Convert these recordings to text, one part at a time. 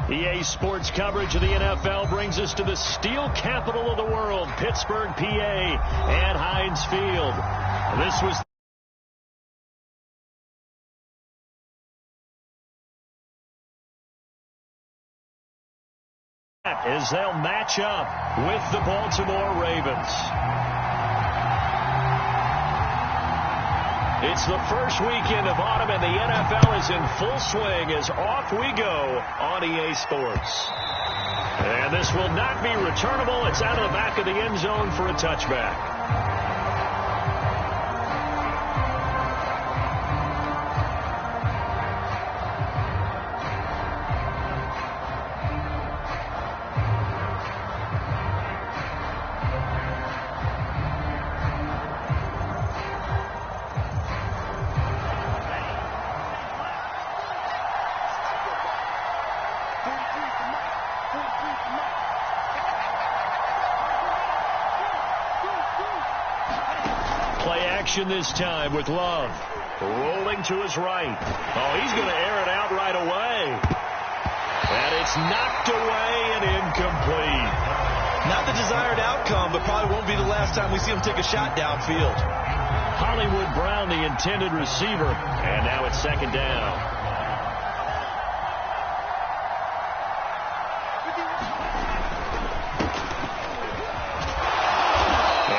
EA Sports coverage of the NFL brings us to the steel capital of the world, Pittsburgh, PA, and Heinz Field. This was as they'll match up with the Baltimore Ravens. It's the first weekend of autumn, and the NFL is in full swing as off we go on EA Sports. And this will not be returnable. It's out of the back of the end zone for a touchback. This time with Love rolling to his right. Oh, he's going to air it out right away. And it's knocked away and incomplete. Not the desired outcome, but probably won't be the last time we see him take a shot downfield. Hollywood Brown, the intended receiver, and now it's second down.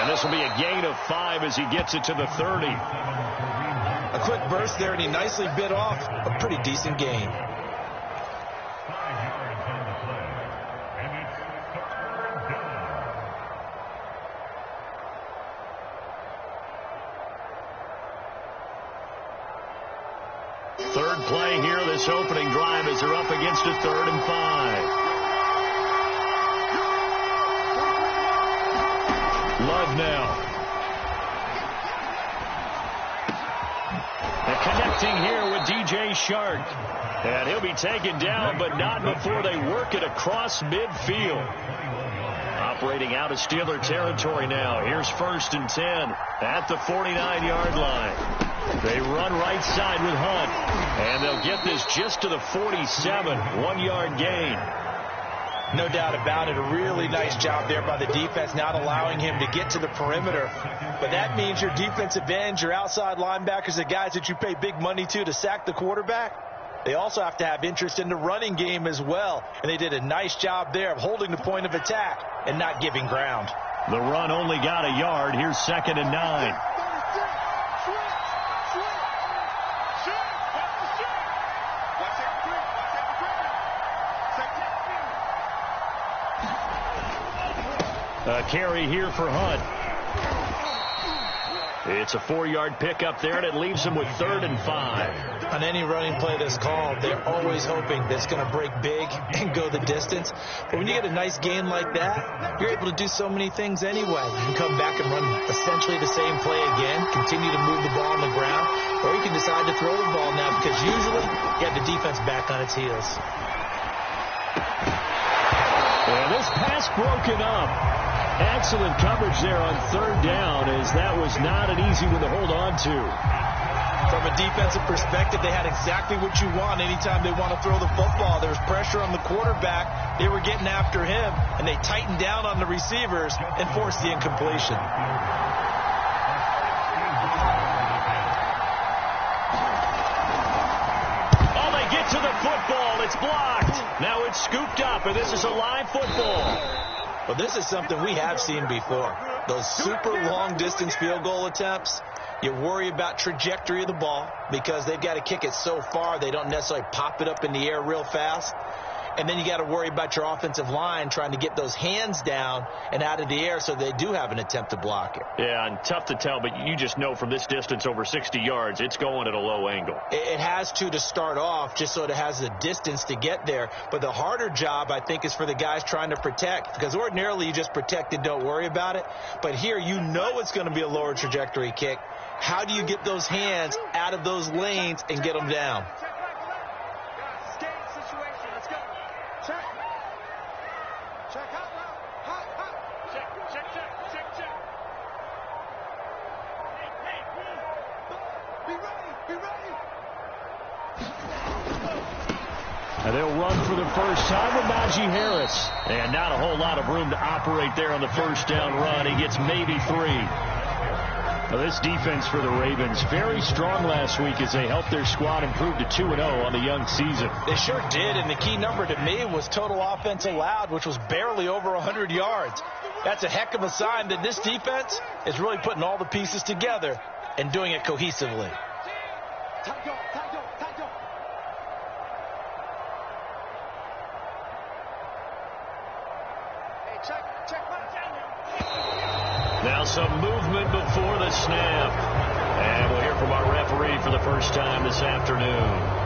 This will be a gain of 5 as he gets it to the 30. A quick burst there, and he nicely bit off a pretty decent gain. Third play here, this opening drive, as they're up against a 3rd and 5. Love now. And connecting here with DJ Shark. And he'll be taken down, but not before they work it across midfield. Operating out of Steeler territory now. Here's 1st and 10 at the 49-yard line. They run right side with Hunt. And they'll get this just to the 47. 1-yard gain. No doubt about it. A really nice job there by the defense, not allowing him to get to the perimeter. But that means your defensive ends, your outside linebackers, the guys that you pay big money to sack the quarterback, they also have to have interest in the running game as well. And they did a nice job there of holding the point of attack and not giving ground. The run only got a yard. Here's 2nd and 9. A carry here for Hunt. It's a 4-yard pickup there, and it leaves him with 3rd and 5. On any running play that's called, they're always hoping that it's going to break big and go the distance. But when you get a nice gain like that, you're able to do so many things anyway. You can come back and run essentially the same play again, continue to move the ball on the ground, or you can decide to throw the ball now because usually you have the defense back on its heels. And this pass broken up. Excellent coverage there on 3rd down, as that was not an easy one to hold on to. From a defensive perspective, they had exactly what you want anytime they want to throw the football. There was pressure on the quarterback. They were getting after him, and they tightened down on the receivers and forced the incompletion. Oh, they get to the football. It's blocked. Now it's scooped up, and this is a live football. Well, this is something we have seen before. Those super long-distance field goal attempts, you worry about trajectory of the ball because they've got to kick it so far they don't necessarily pop it up in the air real fast. And then you got to worry about your offensive line trying to get those hands down and out of the air so they do have an attempt to block it. Yeah, and tough to tell, but you just know from this distance over 60 yards, it's going at a low angle. It has to start off just so it has the distance to get there. But the harder job, I think, is for the guys trying to protect because ordinarily you just protect and don't worry about it. But here you know it's going to be a lower trajectory kick. How do you get those hands out of those lanes and get them down? And they'll run for the first time with Najee Harris. And not a whole lot of room to operate there on the first down run. He gets maybe 3. Well, this defense for the Ravens, very strong last week as they helped their squad improve to 2-0 on the young season. They sure did, and the key number to me was total offense allowed, which was barely over 100 yards. That's a heck of a sign that this defense is really putting all the pieces together and doing it cohesively. Now some movement before the snap. And we'll hear from our referee for the first time this afternoon.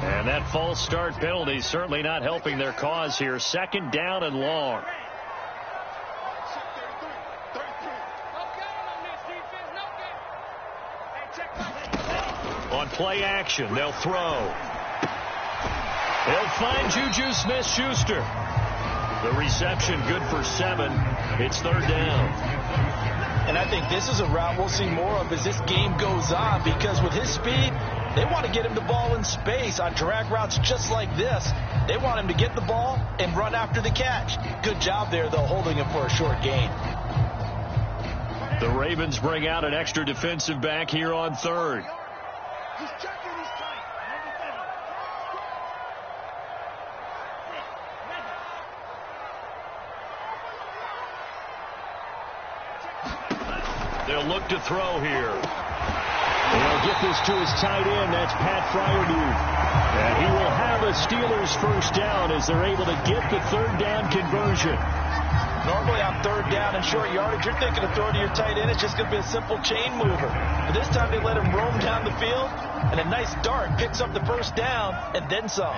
And that false start penalty certainly not helping their cause here. Second down and long. On play action, they'll throw. They'll find Juju Smith-Schuster. The reception good for 7. It's third down. And I think this is a route we'll see more of as this game goes on, because with his speed, they want to get him the ball in space on drag routes just like this. They want him to get the ball and run after the catch. Good job there, though, holding him for a short gain. The Ravens bring out an extra defensive back here on third. They'll look to throw here. They'll get this to his tight end. That's Pat Fryermuth. And he will have a Steelers first down as they're able to get the third down conversion. Normally on third down and short yardage, you're thinking of throwing to your tight end. It's just going to be a simple chain mover. But this time they let him roam down the field, and a nice dart picks up the first down and then some.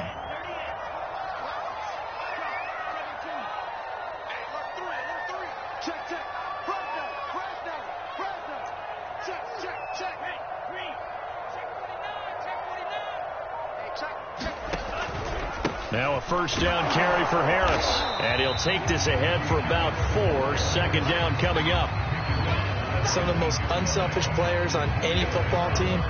Now a first down carry for Harris. And he'll take this ahead for about 4. Second down coming up. Some of the most unselfish players on any football team,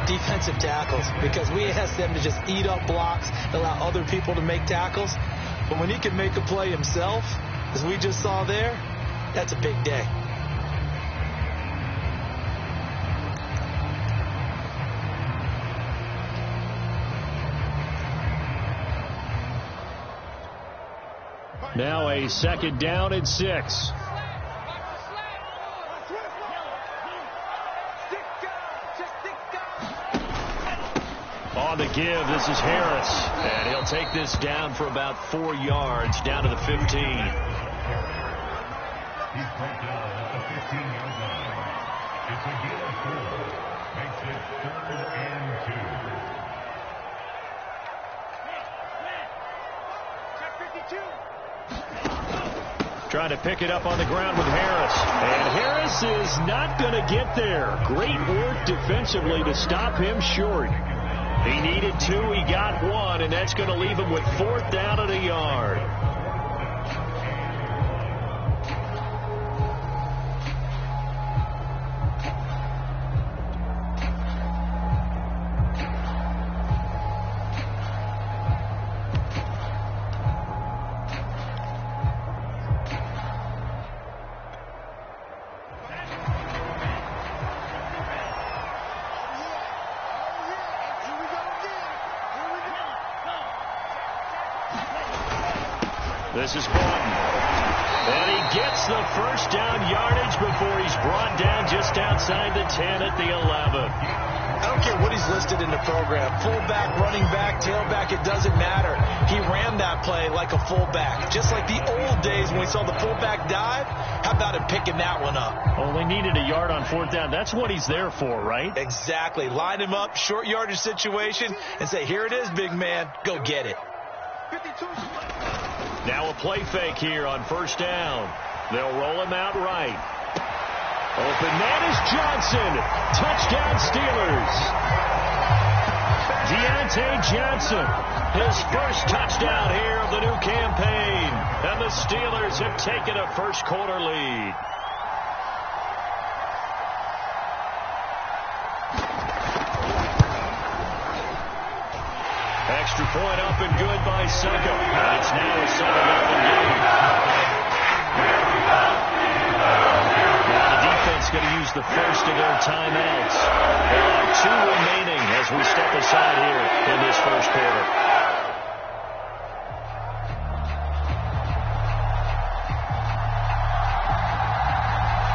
defensive tackles, because we ask them to just eat up blocks, allow other people to make tackles. But when he can make a play himself, as we just saw there, that's a big day. Now a second down and 6. On the give, this is Harris. And he'll take this down for about 4 yards, down to the 15. He's brought down at the 15-yard line. It's a gain of 4. Makes it 3rd and 2. Trying to pick it up on the ground with Harris. And Harris is not going to get there. Great work defensively to stop him short. He needed 2. He got 1, and that's going to leave him with 4th down and a yard. This is Barton. And he gets the first down yardage before he's brought down just outside the 10 at the 11. I don't care what he's listed in the program. Fullback, running back, tailback, it doesn't matter. He ran that play like a fullback. Just like the old days when we saw the fullback dive. How about him picking that one up? Only needed a yard on 4th down. That's what he's there for, right? Exactly. Line him up, short yardage situation, and say, here it is, big man. Go get it. 52. Now a play fake here on first down. They'll roll him out right. Open man is Johnson. Touchdown Steelers. Johnson, his first touchdown here of the new campaign. And the Steelers have taken a first-quarter lead. Extra point up and good by Succo. And it's now a 7-0 game. Now the defense going to use the first of their timeouts. There are 2 remaining as we step aside here in this first quarter.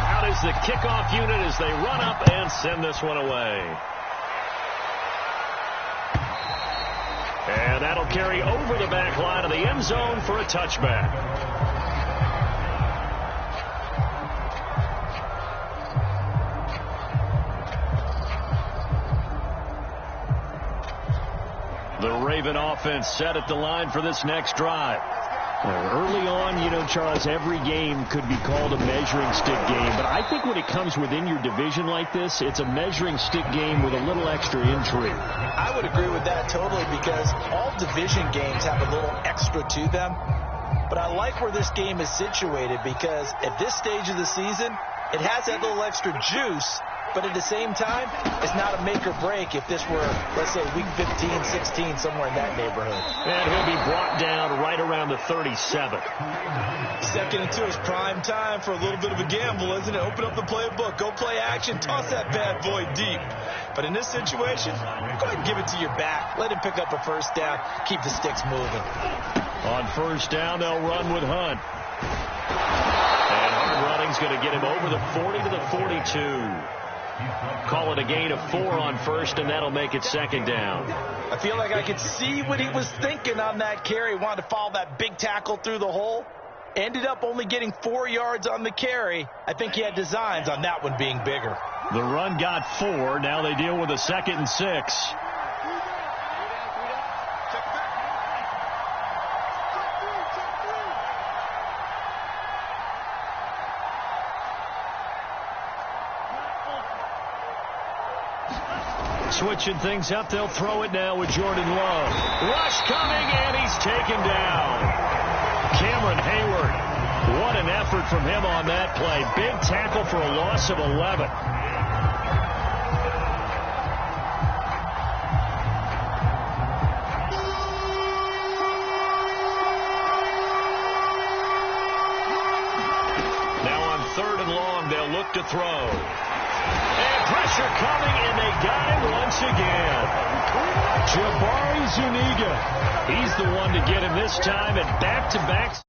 Out is the kickoff unit as they run up and send this one away. And that'll carry over the back line of the end zone for a touchback. The Raven offense set at the line for this next drive. Early on, you know, Charles, every game could be called a measuring stick game. But I think when it comes within your division like this, it's a measuring stick game with a little extra intrigue. I would agree with that totally because all division games have a little extra to them. But I like where this game is situated because at this stage of the season, it has that little extra juice. But at the same time, it's not a make or break if this were, let's say, week 15, 16, somewhere in that neighborhood. And he'll be brought down right around the 37. Second and 2 is prime time for a little bit of a gamble, isn't it? Open up the playbook, go play action, toss that bad boy deep. But in this situation, go ahead and give it to your back. Let him pick up a first down. Keep the sticks moving. On first down, they'll run with Hunt. And hard running's going to get him over the 40 to the 42. Call it a gain of 4 on first, and that'll make it second down. I feel like I could see what he was thinking on that carry. Wanted to follow that big tackle through the hole. Ended up only getting 4 yards on the carry. I think he had designs on that one being bigger. The run got 4. Now they deal with a 2nd and 6. Switching things up, they'll throw it now with Jordan Love. Rush coming, and he's taken down. Cameron Hayward, what an effort from him on that play. Big tackle for a loss of 11. Now on 3rd and long, they'll look to throw. Pressure coming, and they got him once again. Jabari Zuniga. He's the one to get him this time at back-to-back.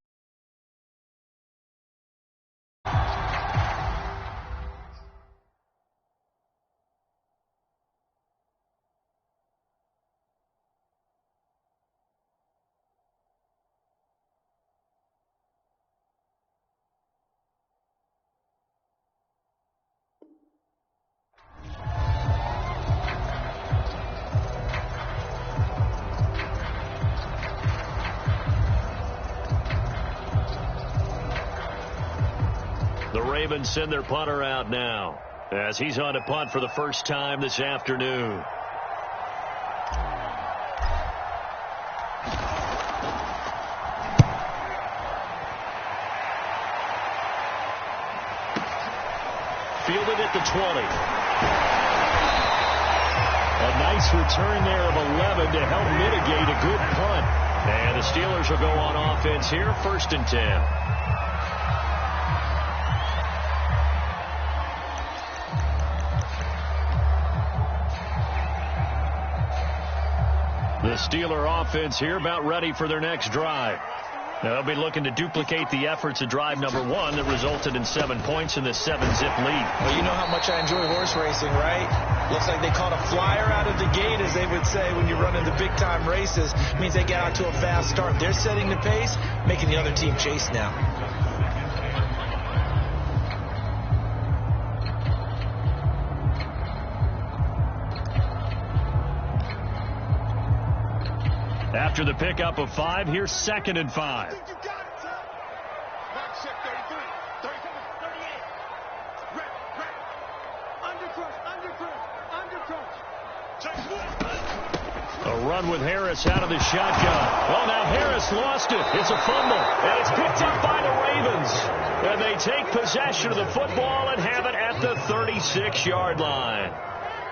The Ravens send their punter out now as he's on to punt for the first time this afternoon. Fielded at the 20. A nice return there of 11 to help mitigate a good punt. And the Steelers will go on offense here, 1st and 10. The Steeler offense here about ready for their next drive. They'll be looking to duplicate the efforts of drive number 1 that resulted in 7 points in the 7-zip lead. Well, you know how much I enjoy horse racing, right? Looks like they caught a flyer out of the gate, as they would say when you're running the big-time races. It means they get out to a fast start. They're setting the pace, making the other team chase now. After the pickup of 5, here's 2nd and 5. A run with Harris out of the shotgun. Well, now Harris lost it. It's a fumble, and it's picked up by the Ravens. And they take possession of the football and have it at the 36-yard line.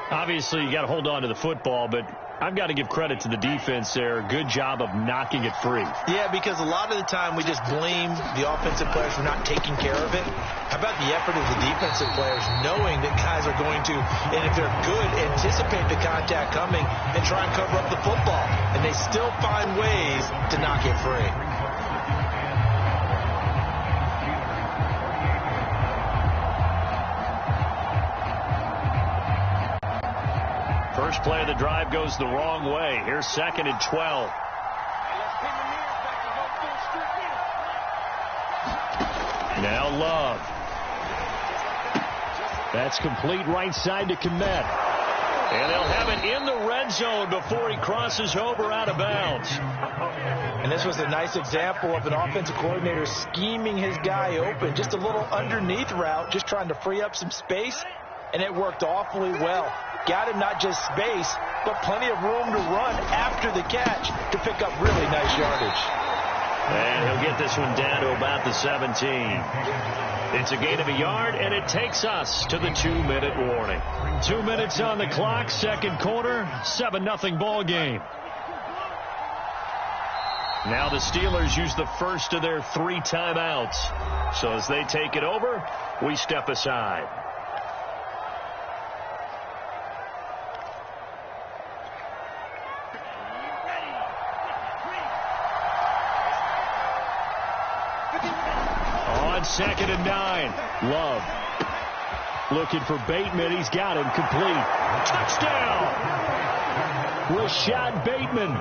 Obviously, you got to hold on to the football, but I've got to give credit to the defense there. Good job of knocking it free. Yeah, because a lot of the time we just blame the offensive players for not taking care of it. How about the effort of the defensive players knowing that guys are going to, and if they're good, anticipate the contact coming and try and cover up the football. And they still find ways to knock it free. First play of the drive goes the wrong way. Here's 2nd and 12. Now Love. That's complete right side to Kmet. And they'll have it in the red zone before he crosses over out of bounds. And this was a nice example of an offensive coordinator scheming his guy open. Just a little underneath route, just trying to free up some space. And it worked awfully well. Got him not just space, but plenty of room to run after the catch to pick up really nice yardage. And he'll get this one down to about the 17. It's a gain of a yard, and it takes us to the 2-minute warning. 2 minutes on the clock, second quarter, 7-0 ball game. Now the Steelers use the first of their 3 timeouts. So as they take it over, we step aside. On 2nd and 9, Love looking for Bateman. He's got him complete. Touchdown! Rashad Bateman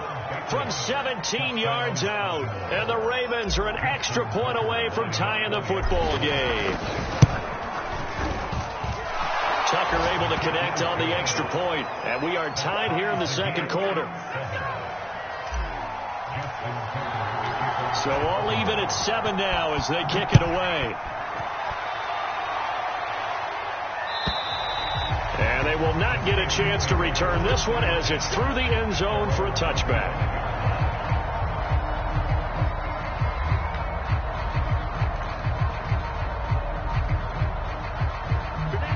from 17 yards out. And the Ravens are an extra point away from tying the football game. Tucker able to connect on the extra point. And we are tied here in the second quarter. So all even at 7 now as they kick it away. And they will not get a chance to return this one as it's through the end zone for a touchback.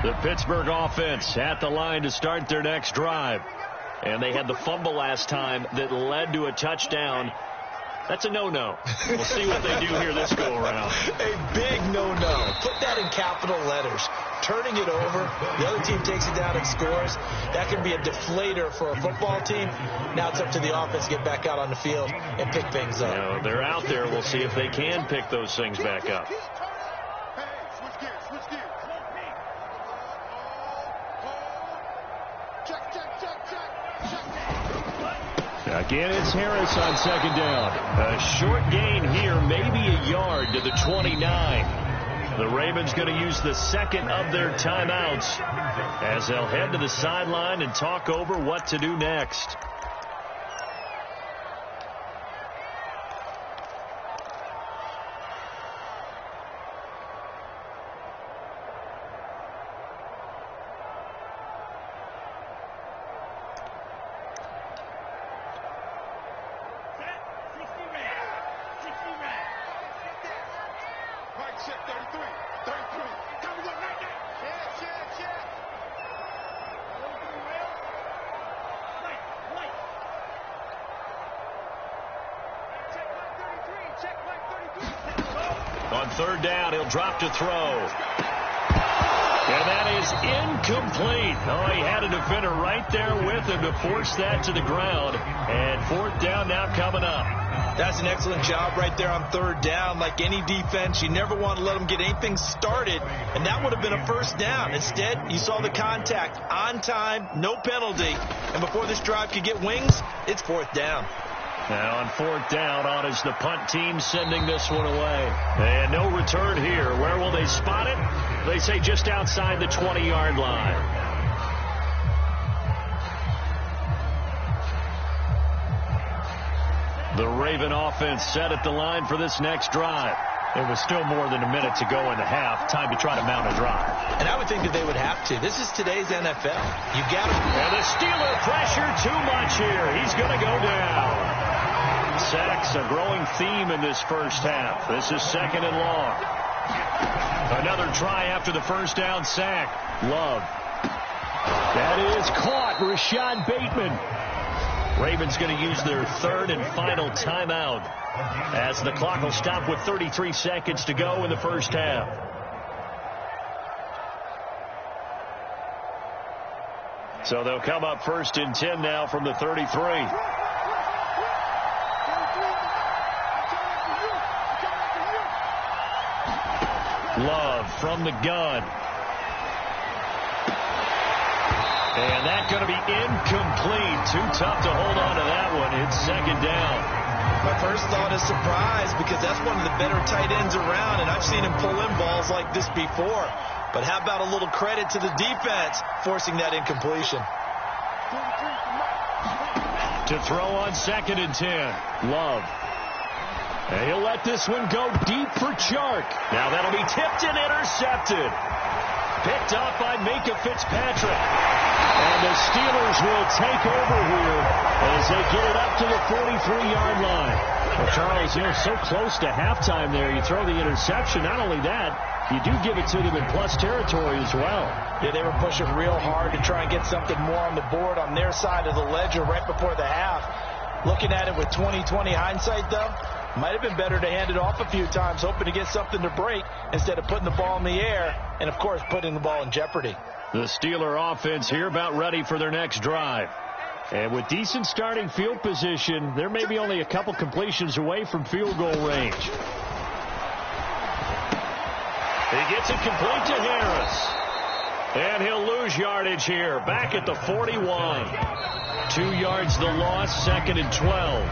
The Pittsburgh offense at the line to start their next drive. And they had the fumble last time that led to a touchdown. That's a no-no. We'll see what they do here this go-around. A big no-no. Put that in capital letters. Turning it over, the other team takes it down and scores. That can be a deflator for a football team. Now it's up to the offense to get back out on the field and pick things up. You know, they're out there. We'll see if they can pick those things back up. Again, it's Harris on 2nd down. A short gain here, maybe a yard to the 29. The Ravens going to use the second of their timeouts as they'll head to the sideline and talk over what to do next. On 3rd down, he'll drop to throw. And that is incomplete. Oh, he had a defender right there with him to force that to the ground. And 4th down now coming up. That's an excellent job right there on 3rd down. Like any defense, you never want to let them get anything started. And that would have been a 1st down. Instead, you saw the contact on time, no penalty. And before this drive could get wings, it's 4th down. Now on 4th down, on is the punt team sending this one away. And no return here. Where will they spot it? They say just outside the 20-yard line. The Raven offense set at the line for this next drive. There was still more than a minute to go in the half. Time to try to mount a drive. And I would think that they would have to. This is today's NFL. You got to. And the Steeler pressure too much here. He he's going to go down. Sacks a growing theme in this first half. This is 2nd and long. Another try after the first down sack. Love. That is caught. Rashad Bateman. Ravens going to use their 3rd and final timeout as the clock will stop with 33 seconds to go in the first half. So they'll come up 1st and 10 now from the 33. Love from the gun. And that's going to be incomplete. Too tough to hold on to that one. It's 2nd down. My first thought is surprise, because that's one of the better tight ends around, and I've seen him pull in balls like this before. But how about a little credit to the defense forcing that incompletion? To throw on 2nd and 10. Love. And he'll let this one go deep for Chark. Now that'll be tipped and intercepted. Picked off by Minka Fitzpatrick. And the Steelers will take over here as they get it up to the 43-yard line. Well, Charles, so close to halftime there. You throw the interception. Not only that, you do give it to them in plus territory as well. Yeah, they were pushing real hard to try and get something more on the board on their side of the ledger right before the half. Looking at it with 20/20 hindsight, though, might have been better to hand it off a few times, hoping to get something to break instead of putting the ball in the air and, of course, putting the ball in jeopardy. The Steeler offense here about ready for their next drive. And with decent starting field position, they're maybe only a couple completions away from field goal range. He gets it complete to Harris. And he'll lose yardage here, back at the 41. 2 yards the loss, 2nd and 12.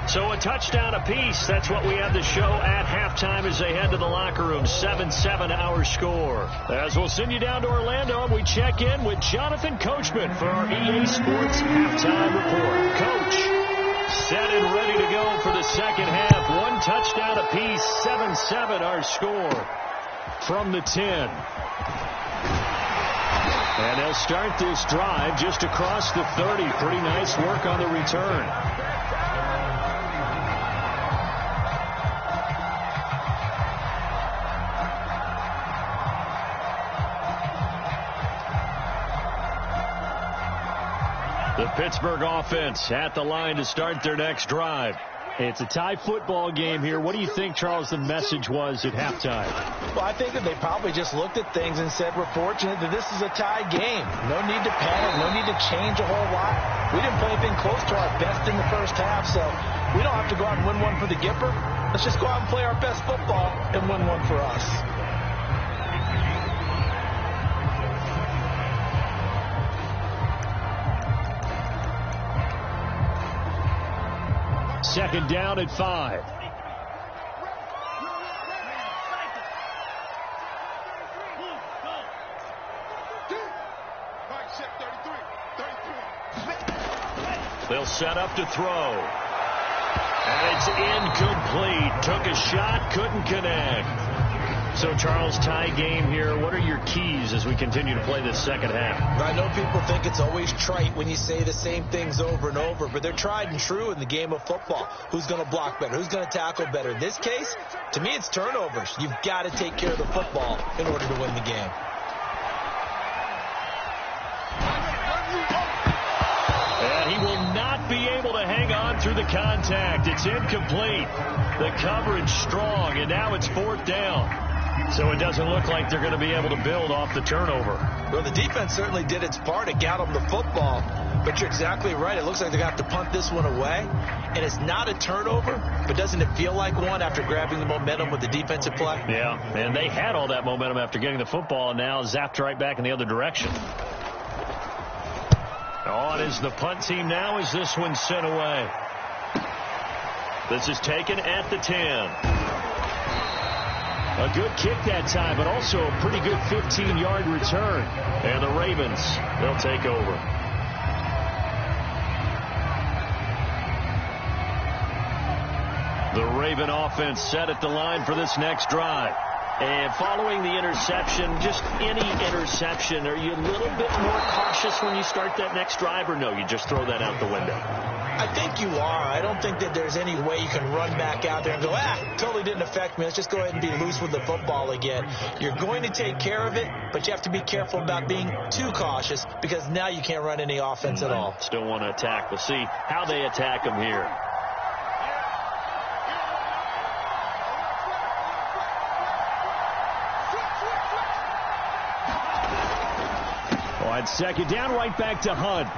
So a touchdown apiece. That's what we have to show at halftime as they head to the locker room. 7-7 our score. As we'll send you down to Orlando, we check in with Jonathan Coachman for our EA Sports Halftime Report. Coach, set and ready to go for the second half. 1 touchdown apiece. 7-7 our score from the 10. And they'll start this drive just across the 30. Pretty nice work on the return. The Pittsburgh offense at the line to start their next drive. It's a tie football game here. What do you think, Charles, the message was at halftime? Well, I think that they probably just looked at things and said, we're fortunate that this is a tie game. No need to panic. No need to change a whole lot. We didn't play anything close to our best in the first half, so we don't have to go out and win one for the Gipper. Let's just go out and play our best football and win one for us. Second down at 5. They'll set up to throw. And it's incomplete. Took a shot, couldn't connect. So, Charles, tie game here. What are your keys as we continue to play this second half? I know people think it's always trite when you say the same things over and over, but they're tried and true in the game of football. Who's going to block better? Who's going to tackle better? In this case, to me, it's turnovers. You've got to take care of the football in order to win the game. And he will not be able to hang on through the contact. It's incomplete. The coverage strong, and now it's 4th down. So it doesn't look like they're going to be able to build off the turnover. Well, the defense certainly did its part. It got them the football. But you're exactly right. It looks like they're going to have to punt this one away. And it's not a turnover, but doesn't it feel like one after grabbing the momentum with the defensive play? Yeah, and they had all that momentum after getting the football, and now zapped right back in the other direction. On is the punt team now as this one's sent away. This is taken at the 10. A good kick that time, but also a pretty good 15-yard return. And the Ravens, they'll take over. The Raven offense set at the line for this next drive. And following the interception, just any interception, are you a little bit more cautious when you start that next drive, or no, you just throw that out the window? I think you are. I don't think that there's any way you can run back out there and go, totally didn't affect me. Let's just go ahead and be loose with the football again. You're going to take care of it, but you have to be careful about being too cautious because now you can't run any offense at all. Still want to attack. We'll see how they attack them here. On second down, right back to Hunt.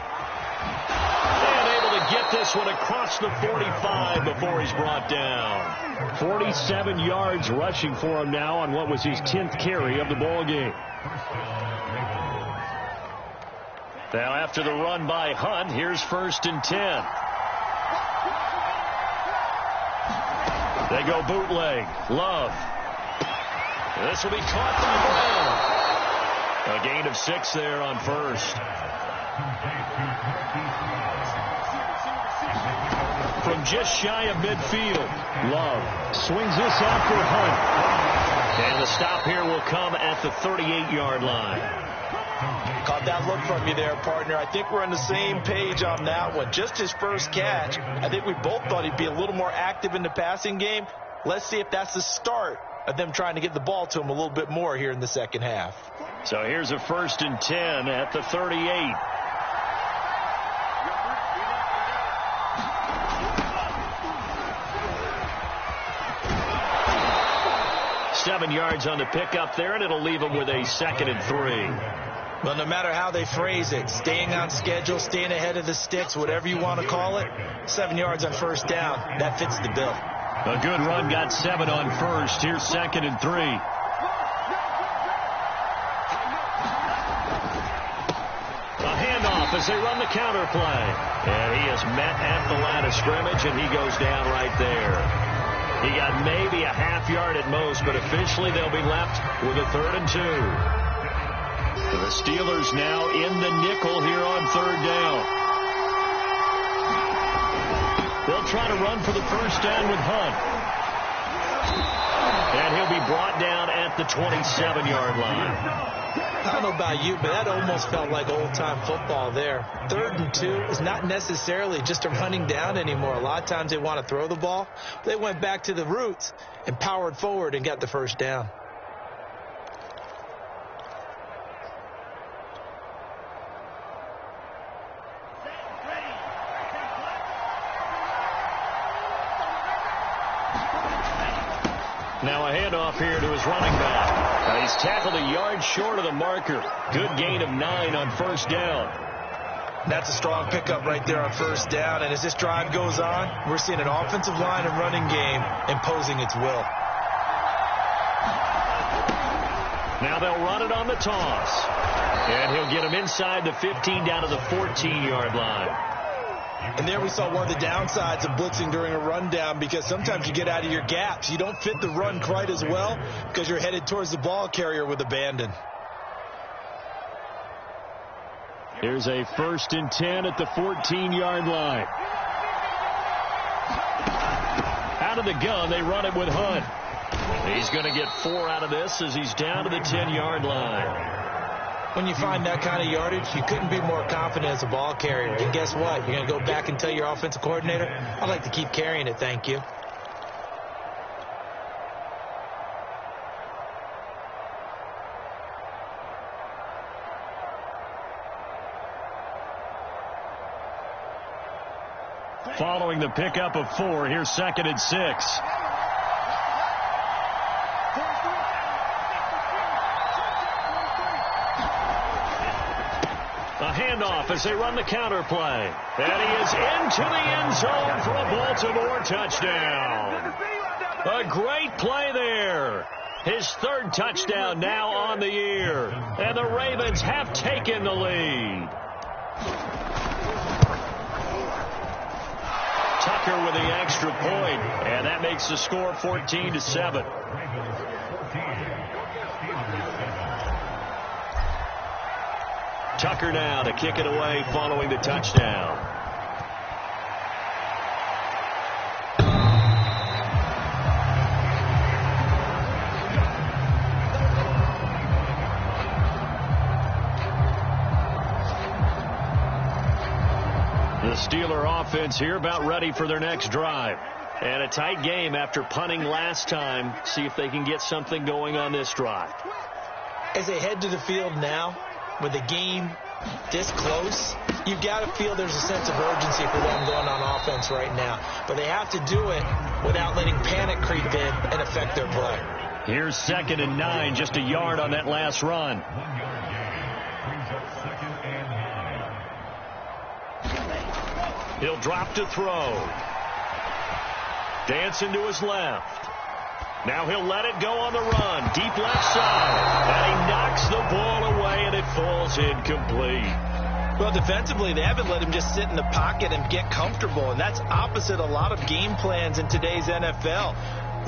And able to get this one across the 45 before he's brought down. 47 yards rushing for him now on what was his 10th carry of the ball game. Now after the run by Hunt, here's 1st and 10. They go bootleg. Love. This will be caught from the ground. A gain of 6 there on 1st. From just shy of midfield, Love swings this after Hunt. And the stop here will come at the 38-yard line. Caught that look from you there, partner. I think we're on the same page on that one. Just his first catch. I think we both thought he'd be a little more active in the passing game. Let's see if that's the start of them trying to get the ball to him a little bit more here in the second half. So here's a 1st and 10 at the 38. Seven yards on the pickup there, and it'll leave them with a 2nd and 3. Well, no matter how they phrase it, staying on schedule, staying ahead of the sticks, whatever you want to call it, 7 yards on 1st down, that fits the bill. A good run, got 7 on 1st. Here's 2nd and 3. As they run the counter play. And he is met at the line of scrimmage, and he goes down right there. He got maybe a half yard at most, but officially they'll be left with a 3rd and 2. The Steelers now in the nickel here on 3rd down. They'll try to run for the 1st down with Hunt. And he'll be brought down at the 27-yard line. I don't know about you, but that almost felt like old-time football there. 3rd and 2 is not necessarily just a running down anymore. A lot of times they want to throw the ball. They went back to the roots and powered forward and got the 1st down. Now a handoff here to his running back. He's tackled a yard short of the marker. Good gain of 9 on 1st down. That's a strong pickup right there on 1st down. And as this drive goes on, we're seeing an offensive line and running game imposing its will. Now they'll run it on the toss. And he'll get him inside the 15 down to the 14-yard line. And there we saw one of the downsides of blitzing during a rundown, because sometimes you get out of your gaps. You don't fit the run quite as well because you're headed towards the ball carrier with abandon. Here's a 1st and 10 at the 14-yard line. Out of the gun, they run it with Hunt. He's going to get 4 out of this as he's down to the 10-yard line. When you find that kind of yardage, you couldn't be more confident as a ball carrier. And guess what? You're going to go back and tell your offensive coordinator, I'd like to keep carrying it, thank you. Following the pickup of 4, here's 2nd and 6. A handoff as they run the counter play. And he is into the end zone for a Baltimore touchdown. A great play there. His 3rd touchdown now on the year. And the Ravens have taken the lead. Tucker with the extra point, and that makes the score 14-7. Tucker now to kick it away following the touchdown. The Steeler offense here about ready for their next drive. And a tight game after punting last time. See if they can get something going on this drive. As they head to the field now, with the game this close, you've got to feel there's a sense of urgency for them going on offense right now. But they have to do it without letting panic creep in and affect their play. Here's 2nd and 9, just a yard on that last run. 1 yard gain. Brings up 2nd and 9. He'll drop to throw. Dancing to his left. Now he'll let it go on the run. Deep left side. And he knocks the ball away, and it falls incomplete. Well, defensively, they haven't let him just sit in the pocket and get comfortable, and that's opposite a lot of game plans in today's NFL.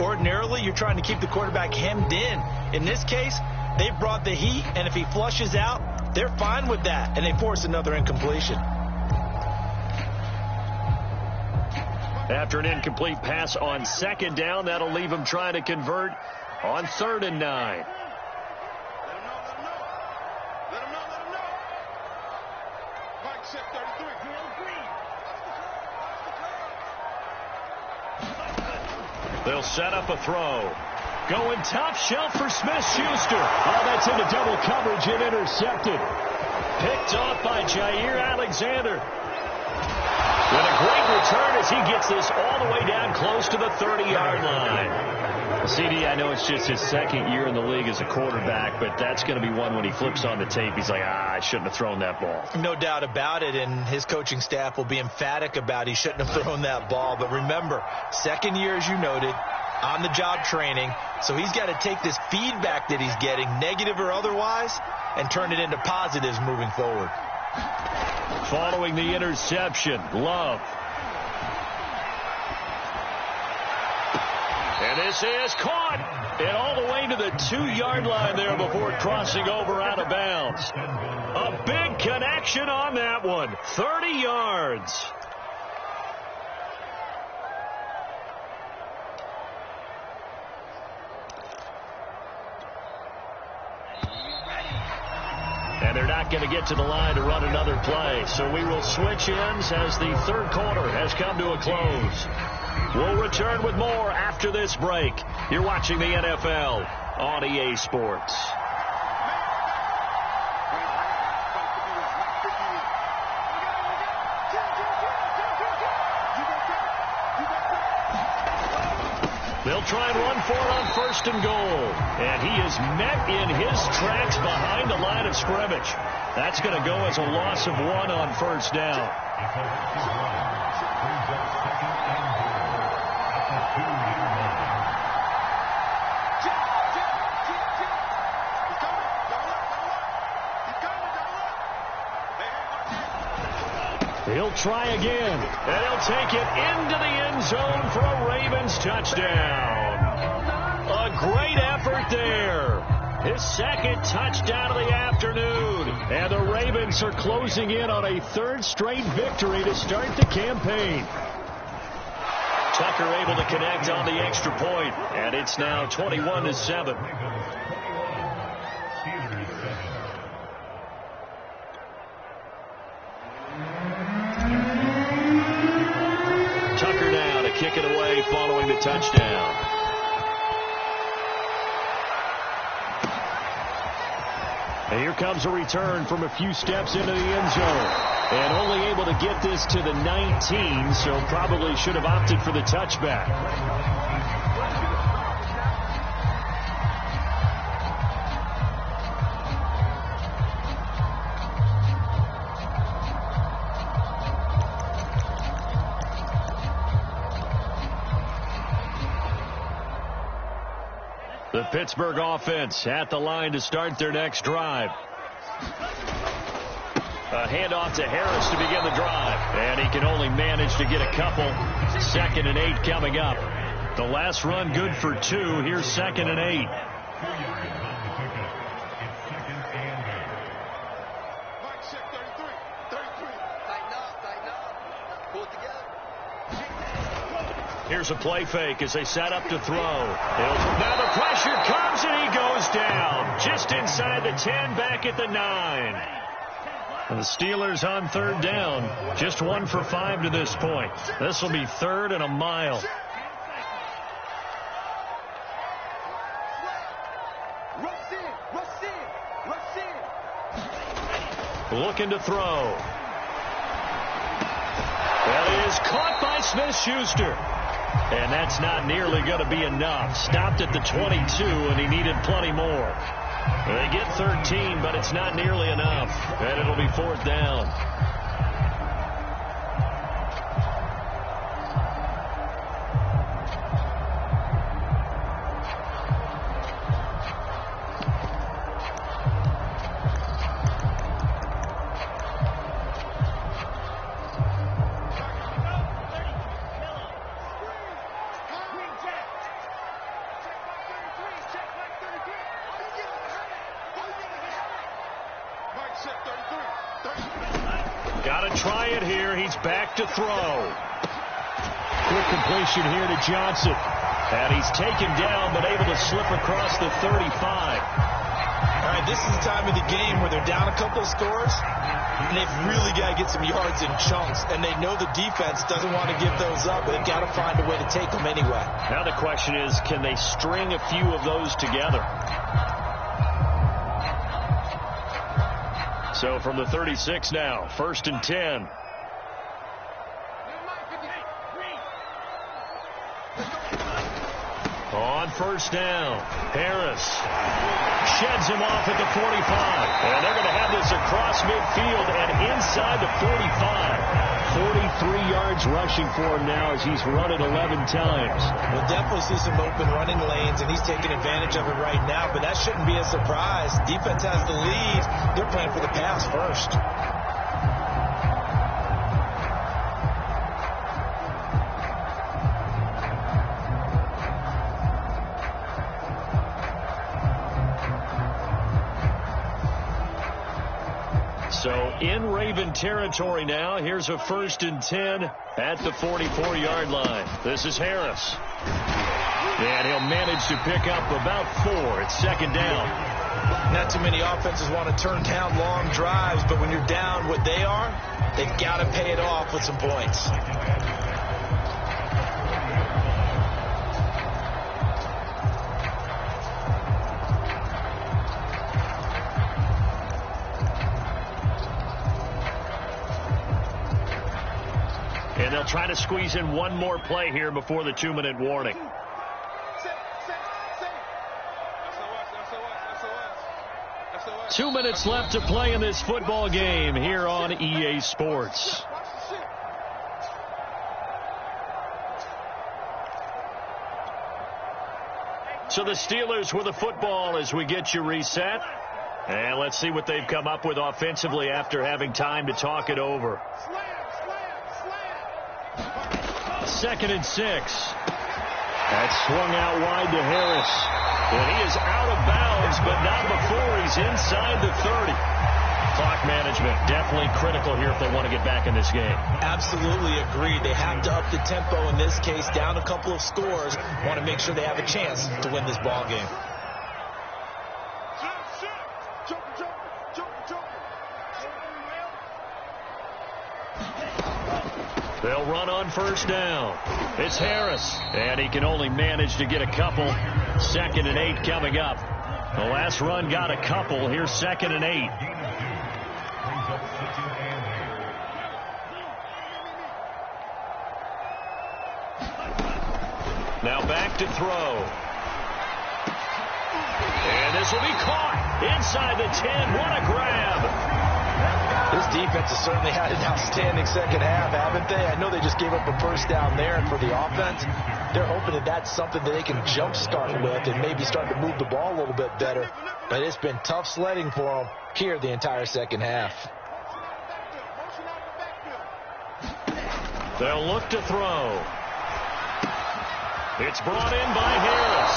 Ordinarily, you're trying to keep the quarterback hemmed in. In this case, they brought the heat, and if he flushes out, they're fine with that, and they force another incompletion. After an incomplete pass on 2nd down, that'll leave him trying to convert on 3rd and 9. They'll set up a throw. Going top shelf for Smith-Schuster. Oh, that's into double coverage and intercepted. Picked off by Jair Alexander. With a great return as he gets this all the way down close to the 30-yard line. CD, I know it's just his 2nd year in the league as a quarterback, but that's going to be one when he flips on the tape. He's like, I shouldn't have thrown that ball. No doubt about it, and his coaching staff will be emphatic about he shouldn't have thrown that ball. But remember, 2nd year, as you noted, on-the-job training, so he's got to take this feedback that he's getting, negative or otherwise, and turn it into positives moving forward. Following the interception, Love. And this is caught. And all the way to the 2-yard line there before crossing over out of bounds. A big connection on that one. 30 yards. And they're not going to get to the line to run another play. So we will switch ends as the 3rd quarter has come to a close. We'll return with more after this break. You're watching the NFL on EA Sports. They'll try and run for it on 1st and goal. And he is met in his tracks behind the line of scrimmage. That's going to go as a loss of 1 on 1st down. He'll try again, and he'll take it into the end zone for a Ravens touchdown. A great effort there. His 2nd touchdown of the afternoon. And the Ravens are closing in on a 3rd straight victory to start the campaign. Tucker able to connect on the extra point, and it's now 21-7. Tucker now to kick it away following the touchdown. And here comes a return from a few steps into the end zone. And only able to get this to the 19, so probably should have opted for the touchback. The Pittsburgh offense at the line to start their next drive. A handoff to Harris to begin the drive. And he can only manage to get a couple. 2nd and 8 coming up. The last run good for 2. Here's 2nd and 8. Here's a play fake as they set up to throw. Now the pressure comes and he goes down. Just inside the 10, back at the 9. The Steelers on third down. Just 1 for 5 to this point. This will be 3rd and a mile. Looking to throw. That is caught by Smith-Schuster. And that's not nearly going to be enough. Stopped at the 22, and he needed plenty more. They get 13, but it's not nearly enough. And it'll be 4th down. Got to try it here. He's back to throw. Quick completion here to Johnson. And he's taken down, but able to slip across the 35. All right, this is the time of the game where they're down a couple of scores, and they've really got to get some yards in chunks, and they know the defense doesn't want to give those up, but they've got to find a way to take them anyway. Now the question is, can they string a few of those together? So from the 36 now, 1st and 10. On 1st down, Harris sheds him off at the 45. And they're going to have this across midfield and inside the 45. 43 yards rushing for him now as he's run it 11 times. We'll definitely see some open running lanes, and he's taking advantage of it right now, but that shouldn't be a surprise. Defense has the lead. They're playing for the pass first. So in Raven territory now. Here's a 1st and 10 at the 44-yard line. This is Harris. And he'll manage to pick up about 4. It's 2nd down. Not too many offenses want to turn down long drives, but when you're down what they are, they've got to pay it off with some points. And they'll try to squeeze in one more play here before the 2-minute warning. Two minutes left to play in this football game here on EA Sports. So the Steelers with the football as we get you reset. And let's see what they've come up with offensively after having time to talk it over. 2nd and 6. That's swung out wide to Harris. And he is out of bounds, but not before he's inside the 30. Clock management definitely critical here if they want to get back in this game. Absolutely agreed. They have to up the tempo in this case, down a couple of scores. Want to make sure they have a chance to win this ball game. They'll run on 1st down. It's Harris, and he can only manage to get a couple. 2nd and 8 coming up. The last run got a couple. Here's 2nd and 8. Now back to throw. And this will be caught inside the 10. What a grab. This defense has certainly had an outstanding second half, haven't they? I know they just gave up a 1st down there, and for the offense, they're hoping that that's something that they can jumpstart with and maybe start to move the ball a little bit better. But it's been tough sledding for them here the entire second half. They'll look to throw. It's brought in by Harris.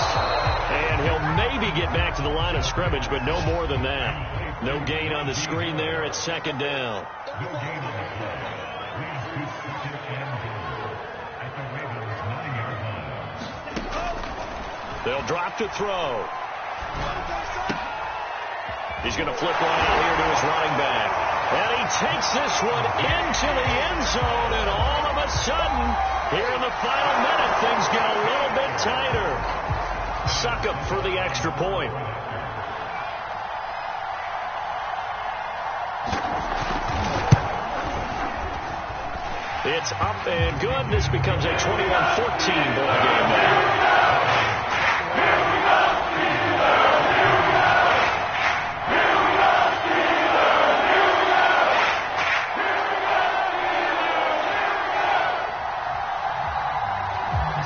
And he'll maybe get back to the line of scrimmage, but no more than that. No gain on the screen there. It's 2nd down. They'll drop to throw. He's going to flip one out here to his running back. And he takes this one into the end zone, and all of a sudden, here in the final minute, things get a little bit tighter. Succop for the extra point. It's up and good. This becomes a 21-14 ball game now.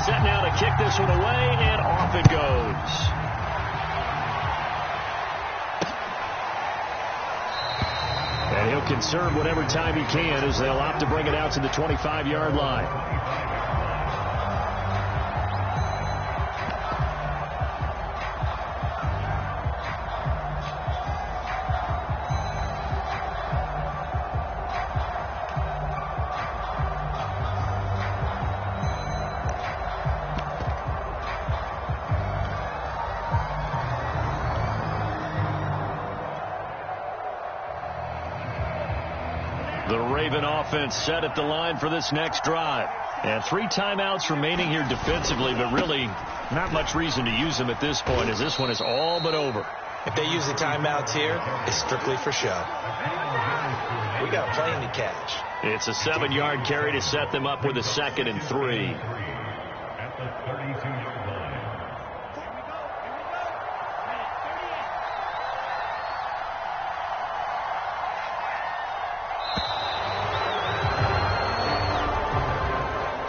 Set now to kick this one away, and off it goes. And he'll conserve whatever time he can as they'll opt to bring it out to the 25-yard line. The Raven offense set at the line for this next drive. And 3 timeouts remaining here defensively, but really not much reason to use them at this point as this one is all but over. If they use the timeouts here, it's strictly for show. We got a plane to catch. It's a 7-yard carry to set them up with a 2nd and 3. At the 32-yard line.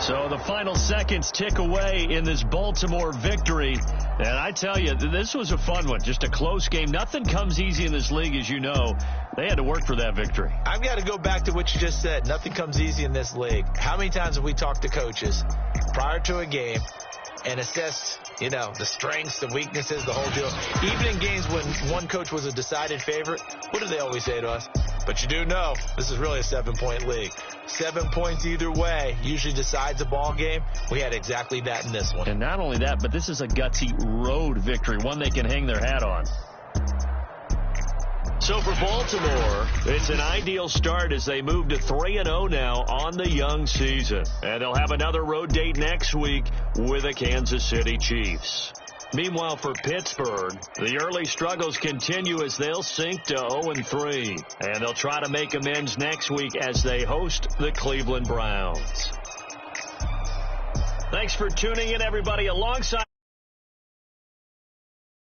So the final seconds tick away in this Baltimore victory. And I tell you, this was a fun one. Just a close game. Nothing comes easy in this league, as you know. They had to work for that victory. I've got to go back to what you just said. Nothing comes easy in this league. How many times have we talked to coaches prior to a game and assessed, the strengths, the weaknesses, the whole deal? Even in games when one coach was a decided favorite, what do they always say to us? But you do know this is really a 7-point league. 7 points either way usually decides a ball game. We had exactly that in this one. And not only that, but this is a gutsy road victory, one they can hang their hat on. So for Baltimore, it's an ideal start as they move to 3-0 now on the young season. And they'll have another road date next week with the Kansas City Chiefs. Meanwhile, for Pittsburgh, the early struggles continue as they'll sink to 0-3. And they'll try to make amends next week as they host the Cleveland Browns. Thanks for tuning in, everybody. Alongside